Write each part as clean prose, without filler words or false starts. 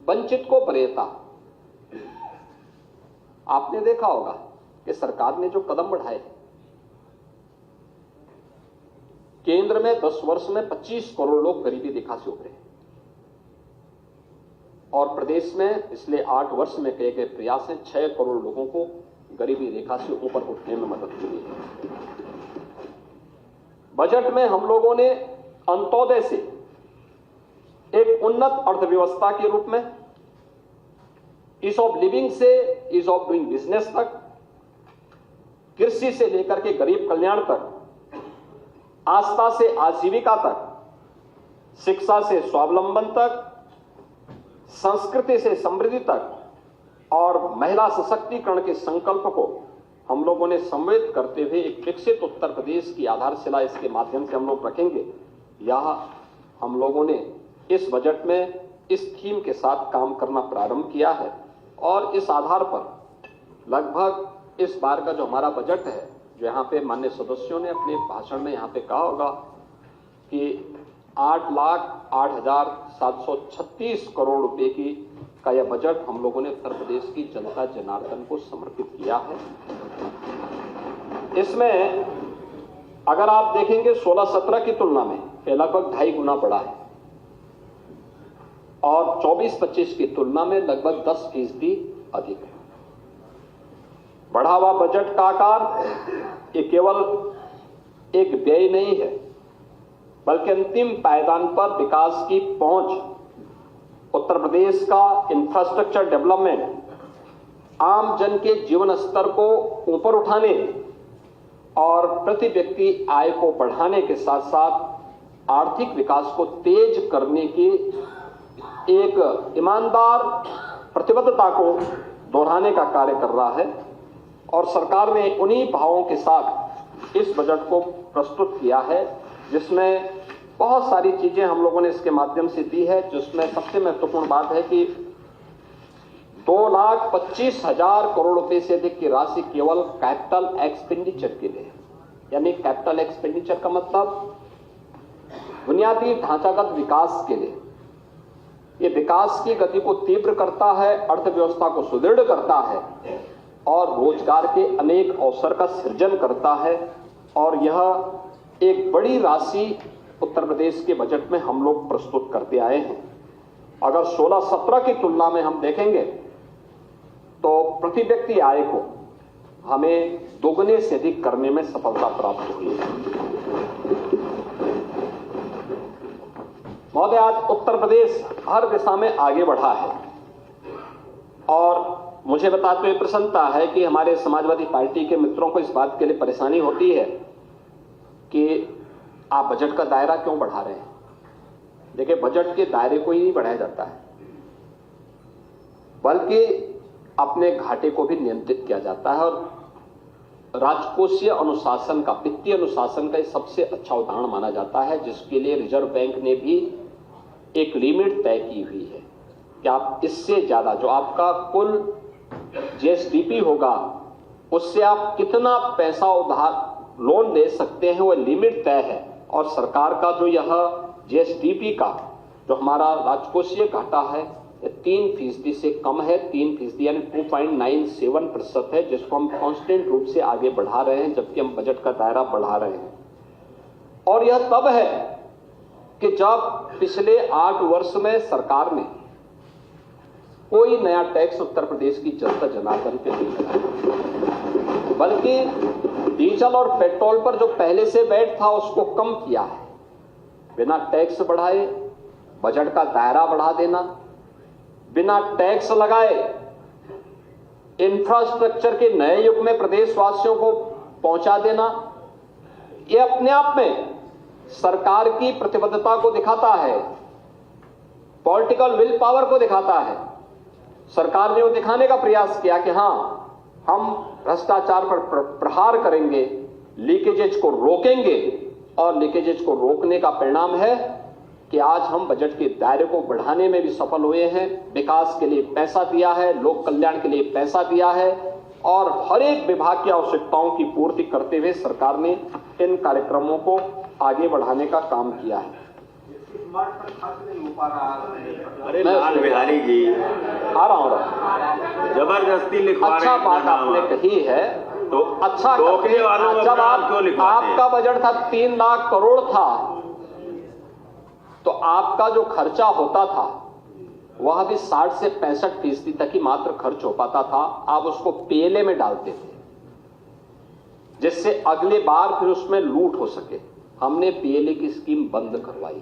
वंचित को वरीयता। आपने देखा होगा कि सरकार ने जो कदम बढ़ाए, केंद्र में 10 वर्ष में 25 करोड़ लोग गरीबी रेखा से उभरे और प्रदेश में पिछले 8 वर्ष में किए गए प्रयास से 6 करोड़ लोगों को गरीबी रेखा से ऊपर उठने में मदद मिली है। बजट में हम लोगों ने अंत्योदय से एक उन्नत अर्थव्यवस्था के रूप में ईज ऑफ लिविंग से ईज ऑफ डूइंग बिजनेस तक, कृषि से लेकर के गरीब कल्याण तक, आस्था से आजीविका तक, शिक्षा से स्वावलंबन तक, संस्कृति से समृद्धि तक और महिला सशक्तिकरण के संकल्प को हम लोगों ने सम्मिलित करते हुए एक विकसित उत्तर प्रदेश की आधारशिला इसके माध्यम से हम लोग रखेंगे। यह हम लोगों ने इस बजट में इस थीम के साथ काम करना प्रारंभ किया है और इस आधार पर लगभग इस बार का जो हमारा बजट है, जो यहाँ पे माननीय सदस्यों ने अपने भाषण में यहाँ पे कहा होगा कि 8,08,736 करोड़ रुपए की का यह बजट हम लोगों ने उत्तर प्रदेश की जनता जनार्दन को समर्पित किया है। इसमें अगर आप देखेंगे 16-17 की तुलना में यह लगभग 2.5 गुना बढ़ा है और 24-25 की तुलना में लगभग 10% अधिक है। बढ़ा हुआ बजट का आकार ये केवल एक व्यय नहीं है, बल्कि अंतिम पायदान पर विकास की पहुंच, उत्तर प्रदेश का इंफ्रास्ट्रक्चर डेवलपमेंट, आम जन के जीवन स्तर को ऊपर उठाने और प्रति व्यक्ति आय को बढ़ाने के साथ साथ आर्थिक विकास को तेज करने की एक ईमानदार प्रतिबद्धता को दोहराने का कार्य कर रहा है और सरकार ने उन्हीं भावों के साथ इस बजट को प्रस्तुत किया है, जिसमें बहुत सारी चीजें हम लोगों ने इसके माध्यम से दी है। जिसमें सबसे महत्वपूर्ण बात है कि 2,25,000 करोड़ रुपए से अधिक की राशि केवल कैपिटल एक्सपेंडिचर के लिए, यानी कैपिटल एक्सपेंडिचर का मतलब बुनियादी ढांचागत विकास के लिए। ये विकास की गति को तीव्र करता है, अर्थव्यवस्था को सुदृढ़ करता है और रोजगार के अनेक अवसर का सृजन करता है और यह एक बड़ी राशि उत्तर प्रदेश के बजट में हम लोग प्रस्तुत करते आए हैं। अगर 16-17 की तुलना में हम देखेंगे तो प्रति व्यक्ति आय को हमें दोगुने से अधिक करने में सफलता प्राप्त हुई है। महोदय, आज उत्तर प्रदेश हर दिशा में आगे बढ़ा है और मुझे बताते हुए प्रसन्नता है कि हमारे समाजवादी पार्टी के मित्रों को इस बात के लिए परेशानी होती है कि आप बजट का दायरा क्यों बढ़ा रहे हैं। देखिए, बजट के दायरे को ही नहीं बढ़ाया जाता है, बल्कि अपने घाटे को भी नियंत्रित किया जाता है और राजकोषीय अनुशासन का, वित्तीय अनुशासन का सबसे अच्छा उदाहरण माना जाता है, जिसके लिए रिजर्व बैंक ने भी एक लिमिट तय की हुई है कि आप इससे ज्यादा जो आपका कुल जीएसडीपी होगा उससे आप कितना पैसा उधार लोन दे सकते हैं, वो लिमिट तय है। और सरकार का जो यह जीएसडीपी का जो हमारा राजकोषीय घाटा है 3% से कम है, 3% यानी 2.97% है, जिसको हम कांस्टेंट रूप से आगे बढ़ा रहे हैं, जबकि हम बजट का दायरा बढ़ा रहे हैं। और यह तब है कि जब पिछले 8 वर्ष में सरकार ने कोई नया टैक्स उत्तर प्रदेश की जनता जनार्दन पे नहीं लगाया, बल्कि डीजल और पेट्रोल पर जो पहले से वैट था उसको कम किया है। बिना टैक्स बढ़ाए बजट का दायरा बढ़ा देना, बिना टैक्स लगाए इंफ्रास्ट्रक्चर के नए युग में प्रदेशवासियों को पहुंचा देना, यह अपने आप में सरकार की प्रतिबद्धता को दिखाता है, पॉलिटिकल विल पावर को दिखाता है। सरकार ने वो दिखाने का प्रयास किया कि हां, हम भ्रष्टाचार पर प्रहार करेंगे, लीकेजेज को रोकेंगे और लीकेजेज को रोकने का परिणाम है कि आज हम बजट के दायरे को बढ़ाने में भी सफल हुए हैं। विकास के लिए पैसा दिया है, लोक कल्याण के लिए पैसा दिया है और हर एक विभाग की आवश्यकताओं की पूर्ति करते हुए सरकार ने इन कार्यक्रमों को आगे बढ़ाने का काम किया है। मार्च तक खर्च नहीं हो पा रहा है। अरे लाल बिहारी जी, आ रहा हूँ, जबरदस्ती लिखवा रहे अच्छा हैं बात अपना आपने नाम। कही है, तो अच्छा टोकने वालों को जब अपना नाम क्यों लिखवाते हैं? आपका बजट था 3 लाख करोड़ था, तो आपका जो खर्चा होता था वह भी 60 से 65% तक ही मात्र खर्च हो पाता था। आप उसको पीएलए में डालते थे जिससे अगले बार फिर उसमें लूट हो सके। हमने पीएलए की स्कीम बंद करवाई,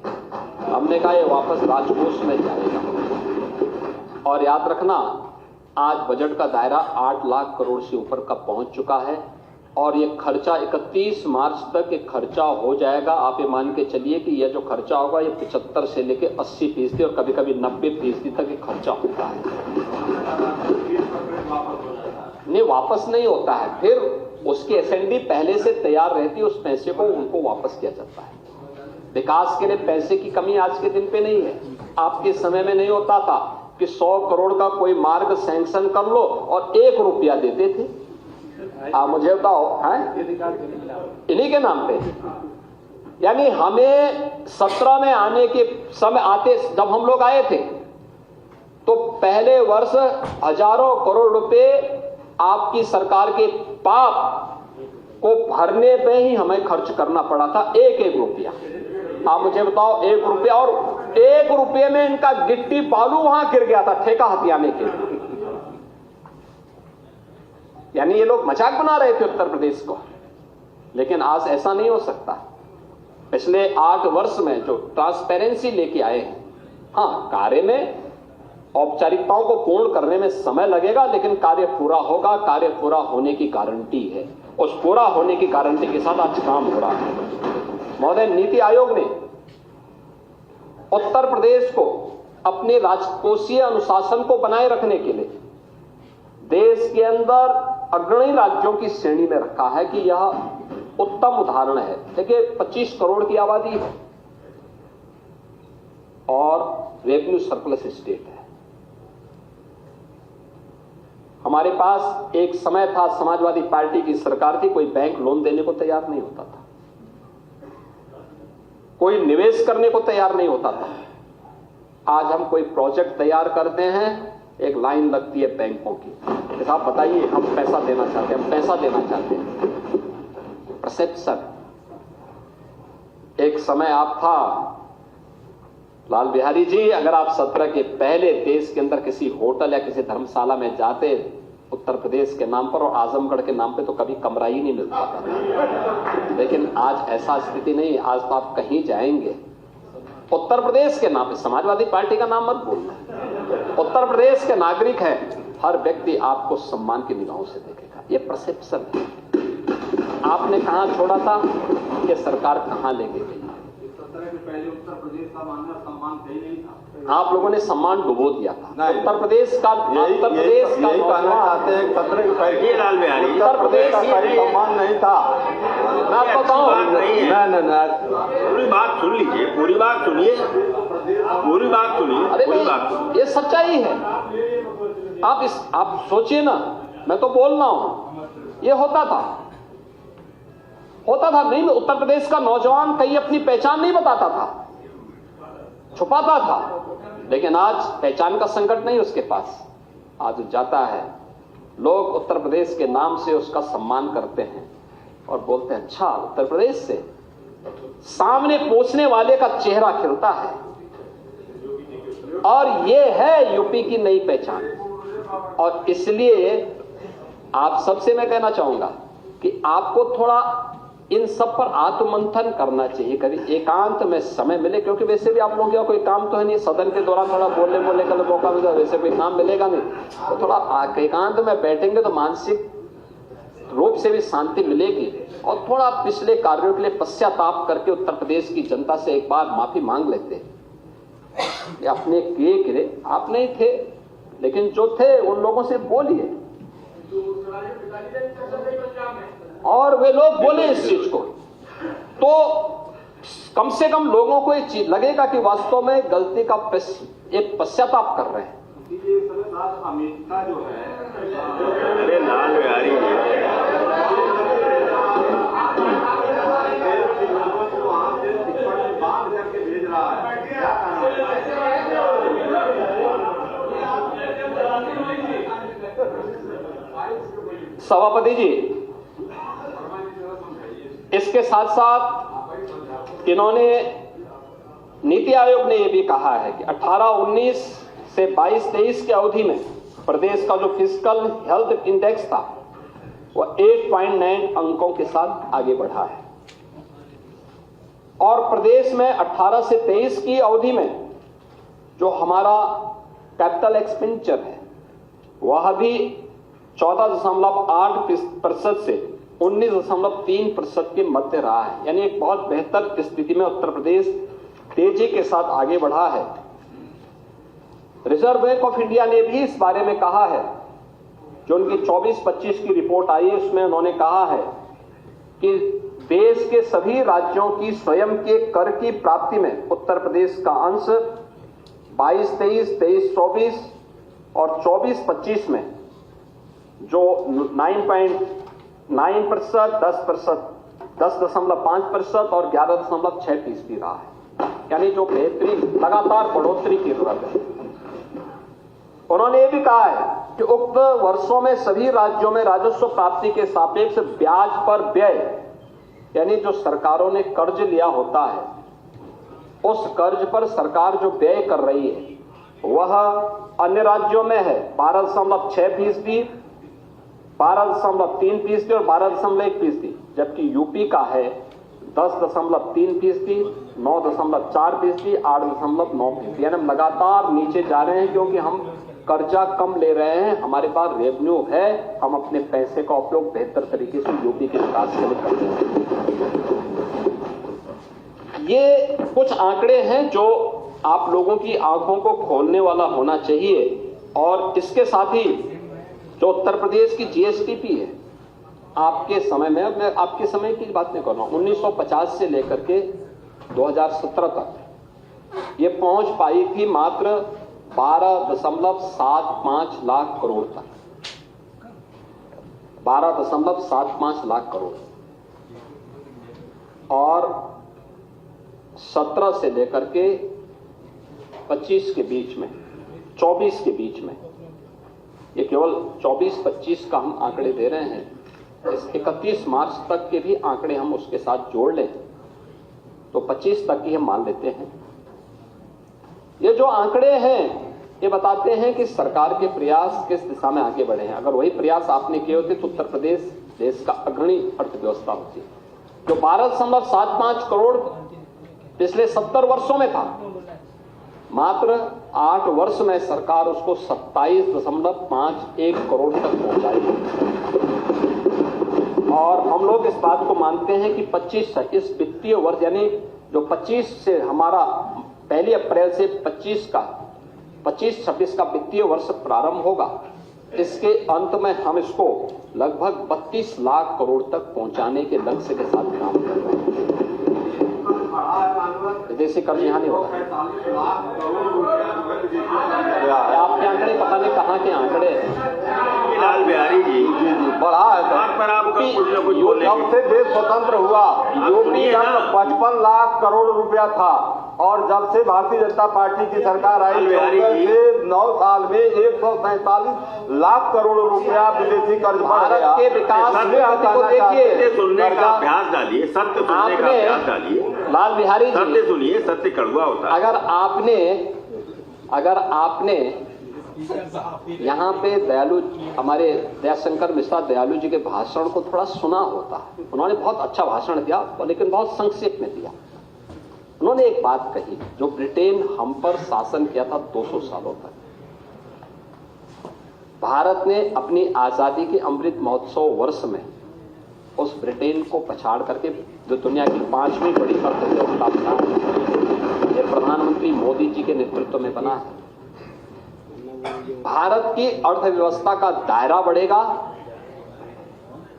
हमने कहा ये वापस राजकोष में जाएगा। और याद रखना, आज बजट का दायरा 8 लाख करोड़ से ऊपर का पहुंच चुका है और ये खर्चा 31 मार्च तक ये खर्चा हो जाएगा। आप ये मान के चलिए कि यह जो खर्चा होगा ये 75 से लेके 80% और कभी कभी 90% तक ये खर्चा होता है। नहीं, वापस नहीं होता है, फिर उसकी एसएनडी पहले से तैयार रहती है, उस पैसे को उनको वापस किया जाता है। विकास के लिए पैसे की कमी आज के दिन पे नहीं है। आपके समय में नहीं होता था कि 100 करोड़ का कोई मार्ग सैंक्शन कर लो और 1 रुपया देते थे। आप मुझे बताओ, हैं इन्हीं के नाम पे। यानी हमें 17 में आने के समय आते, जब हम लोग आए थे तो पहले वर्ष हजारों करोड़ रुपए आपकी सरकार के पाप को भरने पे ही हमें खर्च करना पड़ा था, एक एक रुपया। आप मुझे बताओ, 1 रुपया, और 1 रुपये में इनका गिट्टी बालू वहां गिर गया था ठेका हथियाने के लिए। यानी ये लोग मजाक बना रहे थे उत्तर प्रदेश को, लेकिन आज ऐसा नहीं हो सकता। पिछले 8 वर्ष में जो ट्रांसपेरेंसी लेके आए हैं, हाँ, कार्य में औपचारिकताओं को पूर्ण करने में समय लगेगा, लेकिन कार्य पूरा होगा। कार्य पूरा होने की गारंटी है, उस पूरा होने की गारंटी के साथ आज काम हो रहा है। महोदय, नीति आयोग ने उत्तर प्रदेश को अपने राजकोषीय अनुशासन को बनाए रखने के लिए देश के अंदर अग्रणी राज्यों की श्रेणी में रखा है कि यह उत्तम उदाहरण है। देखिए, 25 करोड़ की आबादी है और रेवेन्यू सरप्लस स्टेट है। हमारे पास एक समय था, समाजवादी पार्टी की सरकार थी, कोई बैंक लोन देने को तैयार नहीं होता था, कोई निवेश करने को तैयार नहीं होता था। आज हम कोई प्रोजेक्ट तैयार करते हैं, एक लाइन लगती है बैंकों की, साहब बताइए हम पैसा देना चाहते हैं, हम पैसा देना चाहते हैं। परसेप्शन। एक समय आप था लाल बिहारी जी, अगर आप 17 के पहले देश के अंदर किसी होटल या किसी धर्मशाला में जाते उत्तर प्रदेश के नाम पर और आजमगढ़ के नाम पे, तो कभी कमरा ही नहीं मिल पाता। लेकिन आज ऐसा स्थिति नहीं। आज तो आप कहीं जाएंगे उत्तर प्रदेश के नाम पे, समाजवादी पार्टी का नाम मत बोलना, उत्तर प्रदेश के नागरिक हैं, हर व्यक्ति आपको सम्मान की निगाहों से देखेगा। ये परसेप्शन है। आपने कहां छोड़ा था, ये सरकार कहां लेके गई। पहले उत्तर प्रदेश का मानना सम्मान कहीं नहीं था। आप लोगों ने सम्मान डुबो दिया था। नहीं, उत्तर प्रदेश का यही कहना चाहते हैं, 17 के पहले लाल बिहारी उत्तर प्रदेश का कोई सम्मान नहीं था। मैं आपको बताऊं, पूरी बात सुन लीजिए, पूरी बात सुनिए, पूरी बात सुनिए, अरे पूरी बात। नहीं, ये सच्चाई है। आप सोचिए ना, मैं तो बोल रहा हूं, ये होता था नहीं। उत्तर प्रदेश का नौजवान कहीं अपनी पहचान नहीं बताता था, छुपाता था, लेकिन आज पहचान का संकट नहीं उसके पास। आज जाता है, लोग उत्तर प्रदेश के नाम से उसका सम्मान करते हैं और बोलते हैं अच्छा उत्तर प्रदेश से। सामने पहुंचने वाले का चेहरा खिलता है और ये है यूपी की नई पहचान। और इसलिए आप सबसे मैं कहना चाहूंगा कि आपको थोड़ा इन सब पर आत्ममंथन करना चाहिए, कभी एकांत में समय मिले, क्योंकि वैसे भी आप लोगों का कोई काम तो है नहीं, सदन के दौरान थोड़ा बोलने का मौका मिलेगा, वैसे कोई काम मिलेगा नहीं, तो थोड़ा एकांत में बैठेंगे तो मानसिक रूप से भी शांति मिलेगी और थोड़ा पिछले कार्यों के लिए पश्चाताप करके उत्तर प्रदेश की जनता से एक बार माफी मांग लेते। अपने किए आप नहीं थे, लेकिन जो थे उन लोगों से बोलिए और वे लोग बोले इस चीज को, तो कम से कम लोगों को ये चीज लगेगा कि वास्तव में गलती का एक पश्चाताप कर रहे हैं। अमेरिका जो है, अरे लाल बिहारी वहां से बांध करके भेज रहा है। सभापति जी, इसके साथ साथ इन्होंने नीति आयोग ने यह भी कहा है कि 18-19 से 22-23 की अवधि में प्रदेश का जो फिस्कल हेल्थ इंडेक्स था वह 8.9 अंकों के साथ आगे बढ़ा है और प्रदेश में 18 से 23 की अवधि में जो हमारा कैपिटल एक्सपेंडिचर है वह भी 14.8% से 19.3% के मध्य रहा है, यानी एक बहुत बेहतर स्थिति में उत्तर प्रदेश तेजी के साथ आगे बढ़ा है। रिजर्व बैंक ऑफ इंडिया ने भी इस बारे में कहा है, जो उनकी 24-25 की रिपोर्ट आई है उसमें उन्होंने कहा है कि देश के सभी राज्यों की स्वयं के कर की प्राप्ति में उत्तर प्रदेश का अंश 22-23, 23-24 और 24-25 में जो 9.9%, 10.5% और 11.6% रहा है, यानी जो बेहतरीन लगातार बढ़ोतरी की जरूरत है। उन्होंने ये भी कहा है कि उक्त वर्षों में सभी राज्यों में राजस्व प्राप्ति के सापेक्ष ब्याज पर व्यय, यानी जो सरकारों ने कर्ज लिया होता है उस कर्ज पर सरकार जो व्यय कर रही है वह अन्य राज्यों में है 12.6%, 12.3% और 12.1%, जबकि यूपी का है 10.3%, 9.4%, 8.9%, यानी हम लगातार नीचे जा रहे हैं क्योंकि हम कर्जा कम ले रहे हैं, हमारे पास रेवेन्यू है, हम अपने पैसे का उपयोग बेहतर तरीके से यूपी के विकास के लिए करते हैं। ये कुछ आंकड़े हैं जो आप लोगों की आंखों को खोलने वाला होना चाहिए और इसके साथ ही जो उत्तर प्रदेश की जीएसडीपी है, आपके समय में, मैं आपके समय की बात नहीं कर रहा हूं, 1950 से लेकर के 2017 तक ये पहुंच पाई थी मात्र 12.75 लाख करोड़ तक, 12.75 लाख करोड़, और 17 से लेकर के 25 के बीच में, 24 के बीच में, ये केवल 24-25 का हम आंकड़े दे रहे हैं, इस 31 मार्च तक के भी आंकड़े हम उसके साथ जोड़ लें तो 25 तक ही हम मान लेते हैं। ये जो आंकड़े हैं ये बताते हैं कि सरकार के प्रयास किस दिशा में आगे बढ़े हैं। अगर वही प्रयास आपने किए होते तो उत्तर प्रदेश देश का अग्रणी अर्थव्यवस्था होती, जो 12.75 करोड़ पिछले 70 वर्षों में था, मात्र 8 वर्ष में सरकार उसको 27.51 करोड़ तक पहुंचाई। और हम लोग इस बात को मानते हैं कि 25 इस वित्तीय वर्ष, यानी जो 25 से हमारा 1 अप्रैल से 25-26 का वित्तीय वर्ष प्रारंभ होगा, इसके अंत में हम इसको लगभग 32 लाख करोड़ तक पहुंचाने के लक्ष्य के साथ काम कर रहे हैं। विदेशी कर्ज यहाँ नहीं होगा। आपके आंकड़े पता नहीं कहाँ के आंकड़े हैं। लाल बिहारी जी बढ़ा है पर आप जब से देश स्वतंत्र हुआ यूपी का 55 लाख करोड़ रुपया था और जब से भारतीय जनता पार्टी की सरकार आई से 9 साल में 147 लाख करोड़ रुपया विदेशी कर्ज भारत के विकास को देखिए, सुनने का अभ्यास डालिए, सत्य सुनने का अभ्यास डालिए। लाल बिहारी जी, सत्य सुनिए, सत्य कड़वा होता है। अगर आपने यहाँ पे हमारे दयाशंकर मिश्रा दयालु जी के भाषण को थोड़ा सुना होता, उन्होंने बहुत अच्छा भाषण दिया लेकिन बहुत संक्षेप में दिया। उन्होंने एक बात कही, जो ब्रिटेन हम पर शासन किया था 200 सालों तक, भारत ने अपनी आजादी के अमृत महोत्सव वर्ष में उस ब्रिटेन को पछाड़ करके जो दुनिया की 5वीं बड़ी अर्थव्यवस्था बना, ये प्रधानमंत्री मोदी जी के नेतृत्व में बना है। भारत की अर्थव्यवस्था का दायरा बढ़ेगा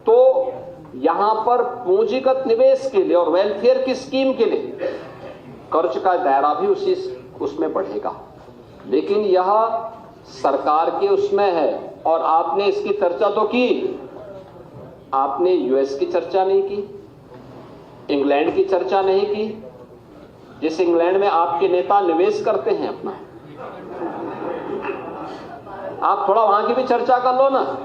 तो यहां पर पूंजीगत निवेश के लिए और वेलफेयर की स्कीम के लिए कर्ज का दायरा भी उसमें बढ़ेगा, लेकिन यह सरकार के उसमें है। और आपने इसकी चर्चा तो की, आपने यूएस की चर्चा नहीं की, इंग्लैंड की चर्चा नहीं की, जिस इंग्लैंड में आपके नेता निवेश करते हैं अपना, आप थोड़ा वहां की भी चर्चा कर लो ना।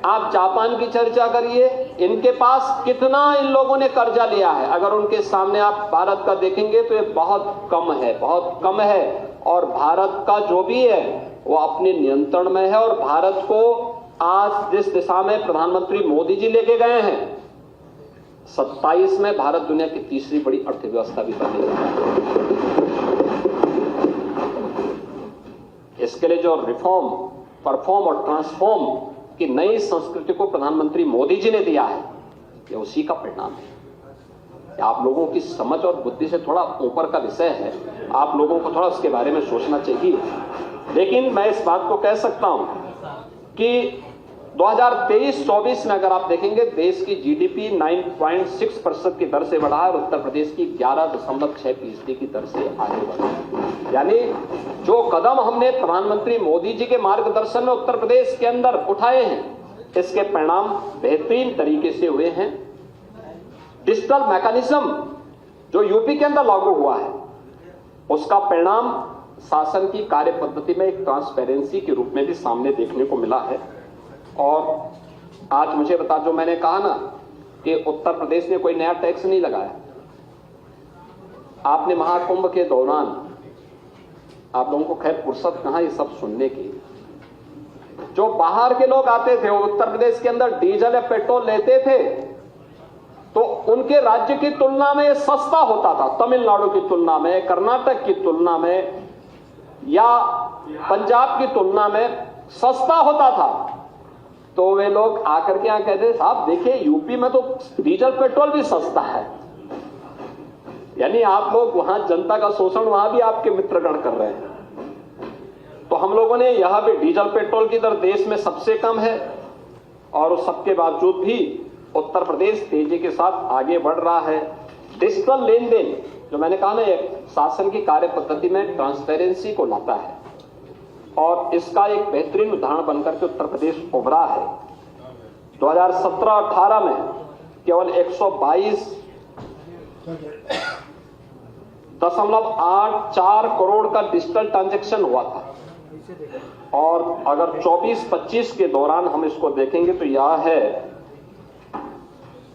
आप जापान की चर्चा करिए, इनके पास कितना इन लोगों ने कर्जा लिया है। अगर उनके सामने आप भारत का देखेंगे तो ये बहुत कम है, बहुत कम है। और भारत का जो भी है वो अपने नियंत्रण में है। और भारत को आज जिस दिशा में प्रधानमंत्री मोदी जी लेके गए हैं, 27 में भारत दुनिया की तीसरी बड़ी अर्थव्यवस्था भी बनेगी। इसके लिए जो रिफॉर्म, परफॉर्म और ट्रांसफॉर्म की नई संस्कृति को प्रधानमंत्री मोदी जी ने दिया है, ये उसी का परिणाम है। आप लोगों की समझ और बुद्धि से थोड़ा ऊपर का विषय है, आप लोगों को थोड़ा उसके बारे में सोचना चाहिए। लेकिन मैं इस बात को कह सकता हूं कि 2023-24 में अगर आप देखेंगे, देश की जीडीपी 9.6% की दर से बढ़ा है और उत्तर प्रदेश की 11.6% की दर से आगे बढ़ा। यानी जो कदम हमने प्रधानमंत्री मोदी जी के मार्गदर्शन में उत्तर प्रदेश के अंदर उठाए हैं, इसके परिणाम बेहतरीन तरीके से हुए हैं। डिजिटल मैकेनिज्म जो यूपी के अंदर लागू हुआ है, उसका परिणाम शासन की कार्य पद्धति में एक ट्रांसपेरेंसी के रूप में भी सामने देखने को मिला है। और आज मुझे बता, जो मैंने कहा ना कि उत्तर प्रदेश ने कोई नया टैक्स नहीं लगाया। आपने महाकुंभ के दौरान, आप लोगों को खैर फुर्सत कहां ये सब सुनने की, जो बाहर के लोग आते थे और उत्तर प्रदेश के अंदर डीजल या पेट्रोल लेते थे तो उनके राज्य की तुलना में सस्ता होता था। तमिलनाडु की तुलना में, कर्नाटक की तुलना में या पंजाब की तुलना में सस्ता होता था। तो वे लोग आकर के यहां कहते, साहब देखिए यूपी में तो डीजल पेट्रोल भी सस्ता है। यानी आप लोग वहां जनता का शोषण वहां भी आपके मित्रगण कर रहे हैं। तो हम लोगों ने यहां भी डीजल पेट्रोल की दर देश में सबसे कम है और उस सबके बावजूद भी उत्तर प्रदेश तेजी के साथ आगे बढ़ रहा है। डिजिटल लेन देन, जो मैंने कहा ना, एक शासन की कार्य पद्धति में ट्रांसपेरेंसी को लाता है और इसका एक बेहतरीन उदाहरण बनकर के उत्तर प्रदेश उभरा है। 2017-18 में केवल 122.84 करोड़ का डिजिटल ट्रांजैक्शन हुआ था और अगर 24-25 के दौरान हम इसको देखेंगे तो यह है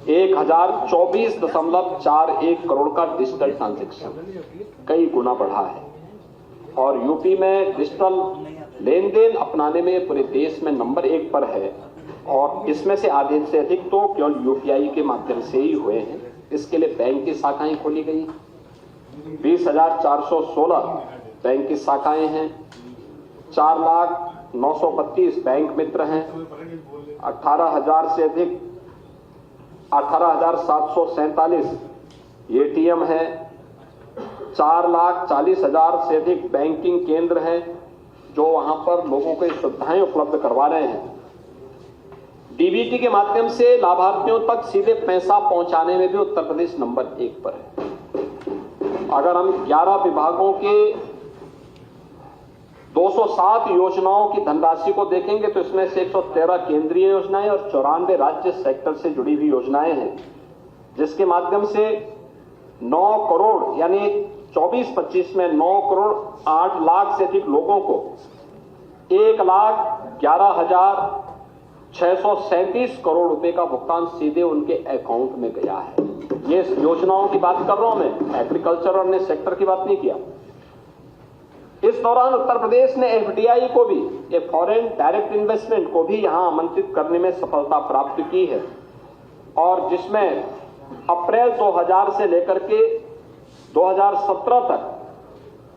1024.41 करोड़ का डिजिटल ट्रांजैक्शन, कई गुना बढ़ा है। और यूपी में डिजिटल लेन देन अपनाने में पूरे देश में नंबर 1 पर है और इसमें से आधे से अधिक तो केवल यूपीआई के माध्यम से ही हुए हैं। इसके लिए बैंक की शाखाएं खोली गई, 20,416 बैंक की शाखाएं हैं, 4,932 बैंक मित्र हैं, 18,000 से अधिक 18,747 एटीएम है, 4,40,000 से अधिक बैंकिंग केंद्र हैं जो वहां पर लोगों को सुविधाएं उपलब्ध करवा रहे हैं। डीबीटी के माध्यम से लाभार्थियों तक सीधे पैसा पहुंचाने में भी उत्तर प्रदेश नंबर 1 पर है। अगर हम 11 विभागों के 207 योजनाओं की धनराशि को देखेंगे तो इसमें से 113 केंद्रीय योजनाएं और 94 राज्य सेक्टर से जुड़ी हुई योजनाएं हैं, जिसके माध्यम से 9 करोड़ यानी 24-25 में 9 करोड़ 8 लाख से अधिक लोगों को 1,11,637 करोड़ रुपए का भुगतान सीधे उनके अकाउंट में गया है। ये योजनाओं की बात कर रहा हूं मैं, एग्रीकल्चर और अन्य सेक्टर की बात नहीं किया। इस दौरान उत्तर प्रदेश ने एफडीआई को भी, ये फॉरेन डायरेक्ट इन्वेस्टमेंट को भी यहां आमंत्रित करने में सफलता प्राप्त की है और जिसमें अप्रैल 2000 से लेकर के 2017 तक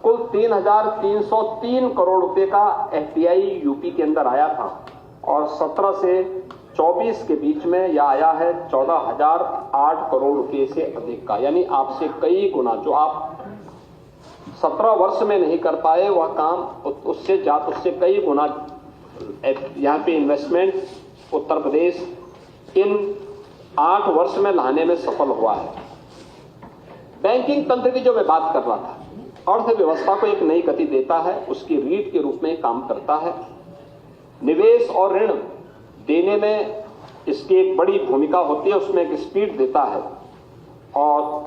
कुल 3,303 करोड़ रुपए का एफडीआई यूपी के अंदर आया था और 17 से 24 के बीच में यह आया है 14,008 करोड़ रुपए से अधिक का। यानी आपसे कई गुना, जो आप 17 वर्ष में नहीं कर पाए वह काम उससे कई गुना यहाँ पे इन्वेस्टमेंट उत्तर प्रदेश इन 8 वर्ष में लाने में सफल हुआ है। बैंकिंग तंत्र की जो मैं बात कर रहा था, अर्थव्यवस्था को एक नई गति देता है, उसकी रीढ़ के रूप में काम करता है। निवेश और ऋण देने में इसकी एक बड़ी भूमिका होती है, उसमें एक स्पीड देता है। और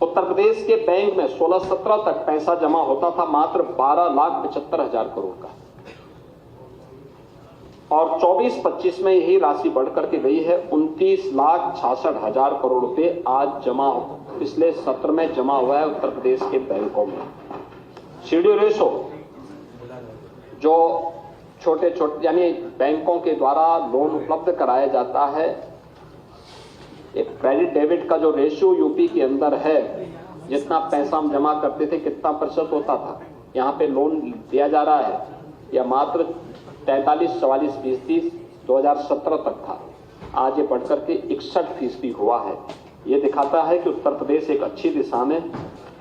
उत्तर प्रदेश के बैंक में 16-17 तक पैसा जमा होता था मात्र 12,75,000 करोड़ का। और 24-25 में यही राशि बढ़ करके गई है 29,66,000 करोड़ रुपए आज जमा पिछले सत्र में जमा हुआ है उत्तर प्रदेश के बैंकों में। सीडी रेशो जो छोटे छोटे यानी बैंकों के द्वारा लोन उपलब्ध कराया जाता है, एक क्रेडिट डेबिट का जो रेशियो यूपी के अंदर है, जितना पैसा हम जमा करते थे कितना प्रतिशत होता था, यहाँ पे लोन दिया जा रहा है या मात्र 43-44% 2017 तक था, आज ये बढ़कर के 61% हुआ है। ये दिखाता है कि उत्तर प्रदेश एक अच्छी दिशा में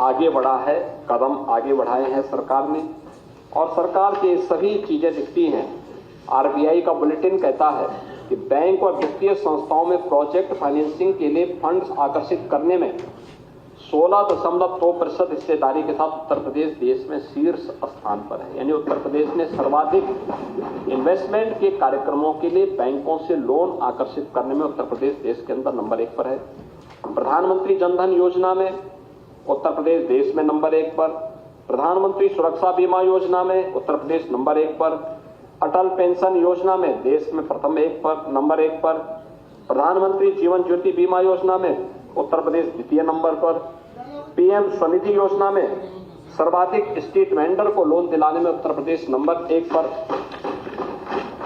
आगे बढ़ा है, कदम आगे बढ़ाए हैं सरकार ने, और सरकार की सभी चीजें दिखती हैं। आरबीआई का बुलेटिन कहता है कि बैंक और वित्तीय संस्थाओं में प्रोजेक्ट फाइनेंसिंग के लिए फंड्स आकर्षित करने में 16.2% हिस्सेदारी के साथ उत्तर प्रदेश देश में शीर्ष स्थान पर है। यानी उत्तर प्रदेश ने सर्वाधिक इन्वेस्टमेंट के कार्यक्रमों के लिए बैंकों से लोन आकर्षित करने में उत्तर प्रदेश देश के अंदर नंबर 1 पर है। प्रधानमंत्री जनधन योजना में उत्तर प्रदेश देश में नंबर 1 पर, प्रधानमंत्री सुरक्षा बीमा योजना में उत्तर प्रदेश नंबर 1 पर, अटल पेंशन योजना में देश में प्रथम नंबर 1 पर, प्रधानमंत्री जीवन ज्योति बीमा योजना में उत्तर प्रदेश द्वितीय नंबर पर, पीएम स्वनिधि योजना में सर्वाधिक स्ट्रीट वेंडर को लोन दिलाने में उत्तर प्रदेश नंबर 1 पर,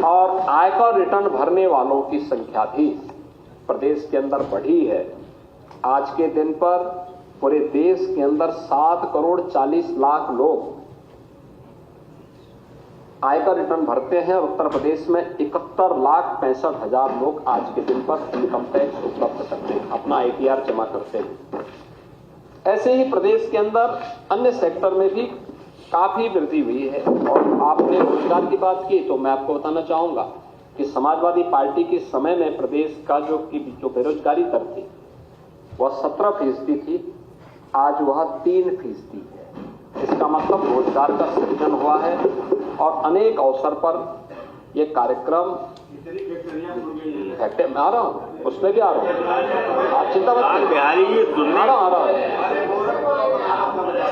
और आयकर रिटर्न भरने वालों की संख्या भी प्रदेश के अंदर बढ़ी है। आज के दिन पर पूरे देश के अंदर 7,40,00,000 लोग आयकर रिटर्न भरते हैं और उत्तर प्रदेश में 71,65,000 लोग आज के दिन पर इनकम टैक्स उपलब्ध करते हैं, अपना आईटीआर जमा करते हैं। ऐसे ही प्रदेश के अंदर अन्य सेक्टर में भी काफी वृद्धि हुई है। और आपने रोजगार की बात की तो मैं आपको बताना चाहूंगा कि समाजवादी पार्टी के समय में प्रदेश का जो बेरोजगारी दर थी वह 17% थी, आज वह 3% है। इसका मतलब रोजगार का सृजन हुआ है और अनेक अवसर पर यह कार्यक्रम फैक्ट्री में आ रहा हूं, उसमें भी आ रहा हूं, आप चिंता मत करिए, आ रहा हूं।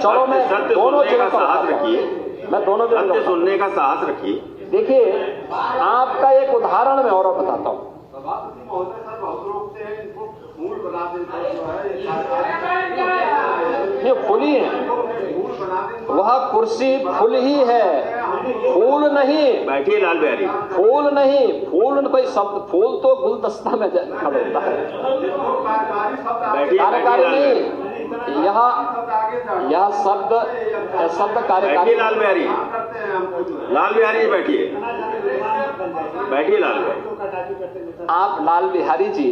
चलो मैं दोनों जगह का साहस रखिए, मैं दोनों जगह सुनने का साहस रखिए। देखिए आपका एक उदाहरण मैं और बताता हूं। ये फुली है, वह कुर्सी फुल ही है, फूल नहीं। बैठिए लाल बिहारी। फूल नहीं, फूल कोई शब्द, फूल तो गुलदस्ता में खड़ता है, कार्यकारी नहीं। यह शब्द कार्यकारी। लाल बिहारी, लाल बिहारी बैठिए, बैठिए लाल बिहारी। आप लाल बिहारी जी,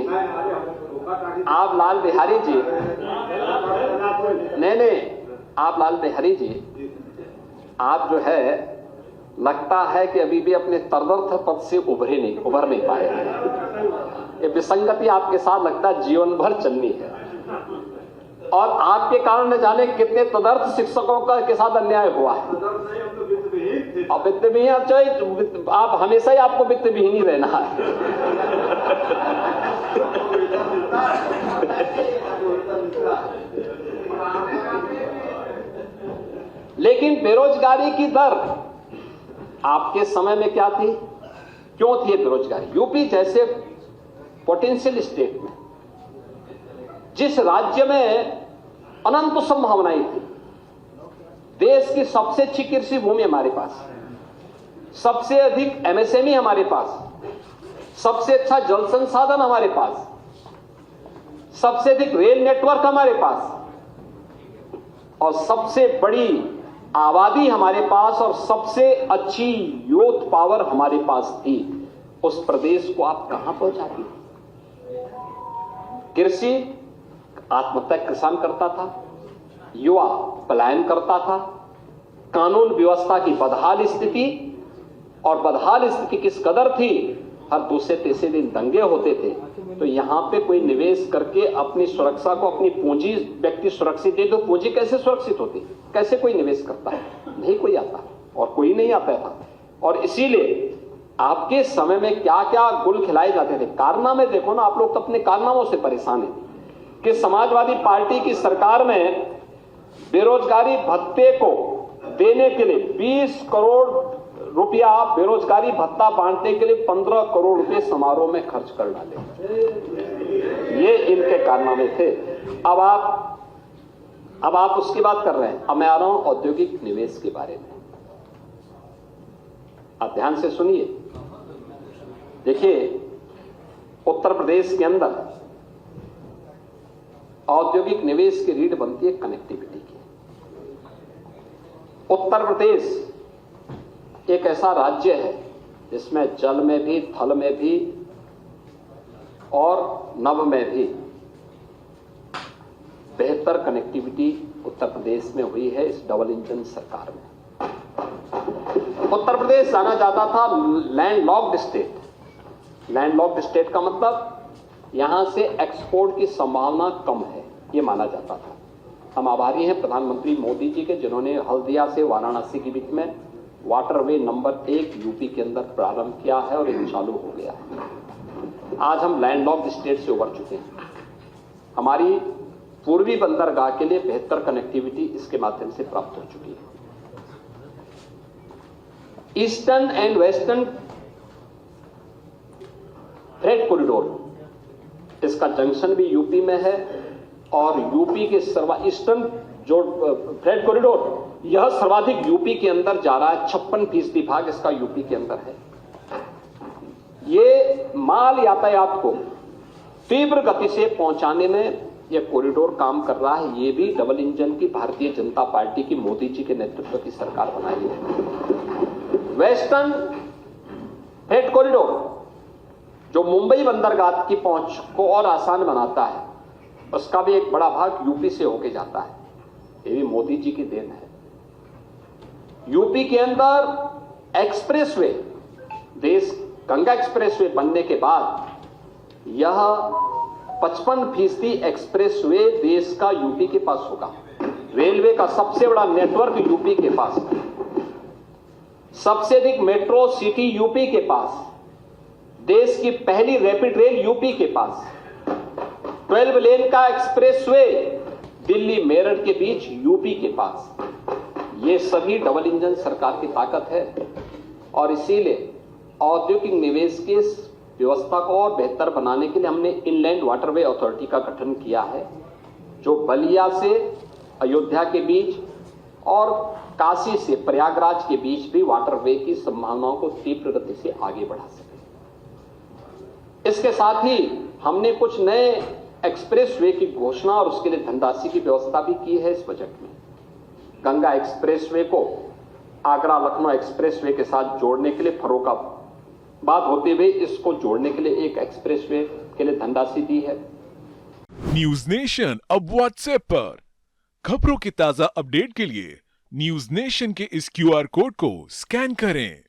आप लाल बिहारी जी, नहीं, आप लाल बिहारी जी, आप जो है लगता है कि अभी भी अपने तदर्थ पद से उभर नहीं पाए हैं। ये विसंगति आपके साथ लगता है जीवन भर चलनी है, और आपके कारण न जाने कितने तदर्थ शिक्षकों के साथ अन्याय हुआ है। और वित्त विहीन, आप हमेशा ही आपको वित्त विहीन ही रहना है। लेकिन बेरोजगारी की दर आपके समय में क्या थी, क्यों थी बेरोजगारी? यूपी जैसे पोटेंशियल स्टेट में, जिस राज्य में अनंत संभावनाएं थी, देश की सबसे अच्छी कृषि भूमि हमारे पास, सबसे अधिक एमएसएमई हमारे पास, सबसे अच्छा जल संसाधन हमारे पास, सबसे अधिक रेल नेटवर्क हमारे पास, और सबसे बड़ी आबादी हमारे पास, और सबसे अच्छी यूथ पावर हमारे पास थी। उस प्रदेश को आप कहां पहुंचाती? कृषि आत्महत्या किसान करता था, युवा पलायन करता था, कानून व्यवस्था की बदहाल स्थिति, और बदहाल स्थिति किस कदर थी, हर दूसरे तीसरे दिन दंगे होते थे। तो यहां पे कोई निवेश करके अपनी सुरक्षा को, अपनी पूंजी व्यक्ति सुरक्षित दे, तो पूंजी कैसे सुरक्षित होती, कैसे कोई निवेश करता है? नहीं कोई आता, और कोई नहीं आता था। और इसीलिए आपके समय में क्या क्या गुल खिलाए जाते थे। कारनामे देखो ना, आप लोग तो अपने कारनामों से परेशान हैं कि समाजवादी पार्टी की सरकार में बेरोजगारी भत्ते को देने के लिए 20 करोड़ रुपया बेरोजगारी भत्ता बांटने के लिए 15 करोड़ रुपए समारोह में खर्च कर डाले। ये इनके कारनामे थे। अब आप उसकी बात कर रहे हैं। अब मैं आ रहा हूं औद्योगिक निवेश के बारे में। आप ध्यान से सुनिए। देखिए, उत्तर प्रदेश के अंदर औद्योगिक निवेश की रीढ़ बनती है कनेक्टिविटी की। उत्तर प्रदेश एक ऐसा राज्य है जिसमें जल में भी, थल में भी और नभ में भी बेहतर कनेक्टिविटी उत्तर प्रदेश में हुई है इस डबल इंजन सरकार में। उत्तर प्रदेश जाना जाता था लैंडलॉक्ड स्टेट। लैंडलॉक्ड स्टेट का मतलब यहां से एक्सपोर्ट की संभावना कम है, यह माना जाता था। हम आभारी हैं प्रधानमंत्री मोदी जी के, जिन्होंने हल्दिया से वाराणसी के बीच में वाटरवे नंबर 1 यूपी के अंदर प्रारंभ किया है और ये चालू हो गया है। आज हम लैंडलॉक्ड स्टेट से उबर चुके हैं। हमारी पूर्वी बंदरगाह के लिए बेहतर कनेक्टिविटी इसके माध्यम से प्राप्त हो चुकी है। Eastern and western freight corridor, इसका जंक्शन भी यूपी में है और यूपी के ईस्टर्न जो फ्रेट कॉरिडोर, यह सर्वाधिक यूपी के अंदर जा रहा है। 56% भाग इसका यूपी के अंदर है। ये माल यातायात को तीव्र गति से पहुंचाने में यह कॉरिडोर काम कर रहा है। ये भी डबल इंजन की भारतीय जनता पार्टी की, मोदी जी के नेतृत्व की सरकार बनाई है। वेस्टर्न फ्रेट कॉरिडोर जो मुंबई बंदरगाह की पहुंच को और आसान बनाता है, उसका भी एक बड़ा भाग यूपी से होके जाता है। ये भी मोदी जी की देन है। यूपी के अंदर एक्सप्रेसवे, देश गंगा एक्सप्रेसवे बनने के बाद यह 55% एक्सप्रेसवे देश का यूपी के पास होगा। रेलवे का सबसे बड़ा नेटवर्क यूपी के पास है। सबसे अधिक मेट्रो सिटी यूपी के पास। देश की पहली रैपिड रेल यूपी के पास। 12 लेन का एक्सप्रेसवे दिल्ली मेरठ के बीच यूपी के पास। ये सभी डबल इंजन सरकार की ताकत है और इसीलिए औद्योगिक निवेश की व्यवस्था को और बेहतर बनाने के लिए हमने इनलैंड वाटरवे अथॉरिटी का गठन किया है, जो बलिया से अयोध्या के बीच और काशी से प्रयागराज के बीच भी वाटरवे की संभावनाओं को तीव्र गति से आगे बढ़ा सके। इसके साथ ही हमने कुछ नए एक्सप्रेसवे की घोषणा और उसके लिए धनराशि की व्यवस्था भी की है इस बजट में। गंगा एक्सप्रेसवे को आगरा लखनऊ एक्सप्रेसवे के साथ जोड़ने के लिए फर्रुखाबाद होते हुए इसको जोड़ने के लिए एक एक्सप्रेसवे के लिए धनराशि दी है। न्यूज नेशन अब व्हाट्सएप पर खबरों की ताजा अपडेट के लिए न्यूज नेशन के इस QR कोड को स्कैन करें।